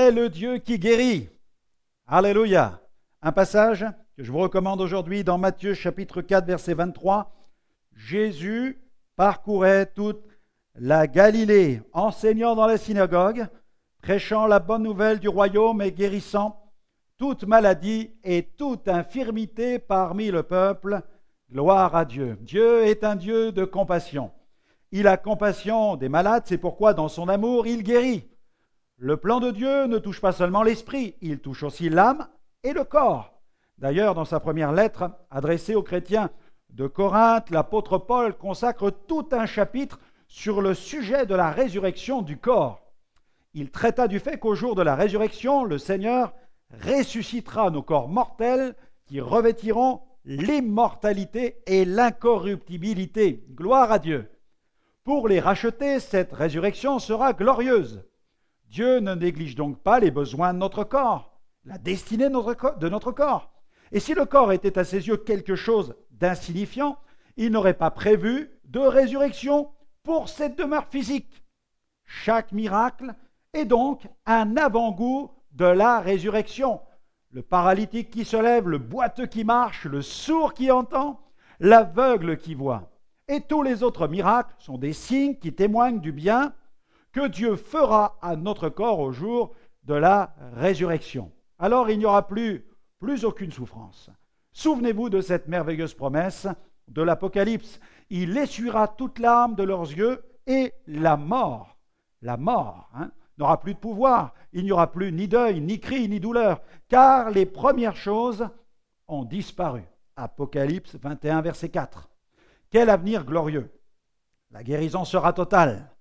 c'est le Dieu qui guérit. Alléluia. Un passage que je vous recommande aujourd'hui dans Matthieu chapitre 4, verset 23. Jésus parcourait toute la Galilée, enseignant dans la synagogue, prêchant la bonne nouvelle du royaume et guérissant toute maladie et toute infirmité parmi le peuple. Gloire à Dieu. Dieu est un Dieu de compassion. Il a compassion des malades, c'est pourquoi dans son amour, il guérit. Le plan de Dieu ne touche pas seulement l'esprit, il touche aussi l'âme et le corps. D'ailleurs, dans sa première lettre adressée aux chrétiens de Corinthe, l'apôtre Paul consacre tout un chapitre sur le sujet de la résurrection du corps. Il traita du fait qu'au jour de la résurrection, le Seigneur ressuscitera nos corps mortels qui revêtiront l'immortalité et l'incorruptibilité. Gloire à Dieu. Pour les racheter, cette résurrection sera glorieuse. Dieu ne néglige donc pas les besoins de notre corps, la destinée de notre corps. Et si le corps était à ses yeux quelque chose d'insignifiant, il n'aurait pas prévu de résurrection pour cette demeure physique. Chaque miracle est donc un avant-goût de la résurrection. Le paralytique qui se lève, le boiteux qui marche, le sourd qui entend, l'aveugle qui voit. Et tous les autres miracles sont des signes qui témoignent du bien que Dieu fera à notre corps au jour de la résurrection. Alors il n'y aura plus aucune souffrance. Souvenez-vous de cette merveilleuse promesse de l'Apocalypse. Il essuiera toute larme de leurs yeux et la mort, n'aura plus de pouvoir. Il n'y aura plus ni deuil, ni cri, ni douleur, car les premières choses ont disparu. Apocalypse 21, verset 4. Quel avenir glorieux! La guérison sera totale.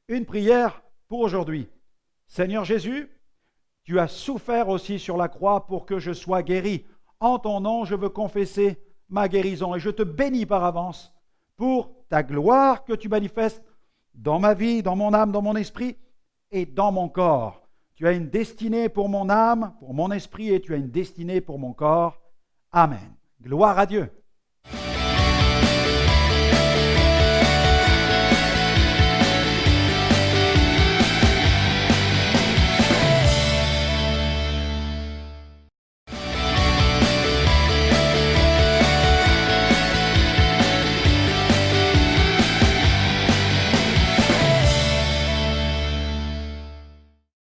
Une prière pour aujourd'hui. Seigneur Jésus, tu as souffert aussi sur la croix pour que je sois guéri. En ton nom, je veux confesser ma guérison et je te bénis par avance pour ta gloire que tu manifestes dans ma vie, dans mon âme, dans mon esprit et dans mon corps. Tu as une destinée pour mon âme, pour mon esprit et tu as une destinée pour mon corps. Amen. Gloire à Dieu.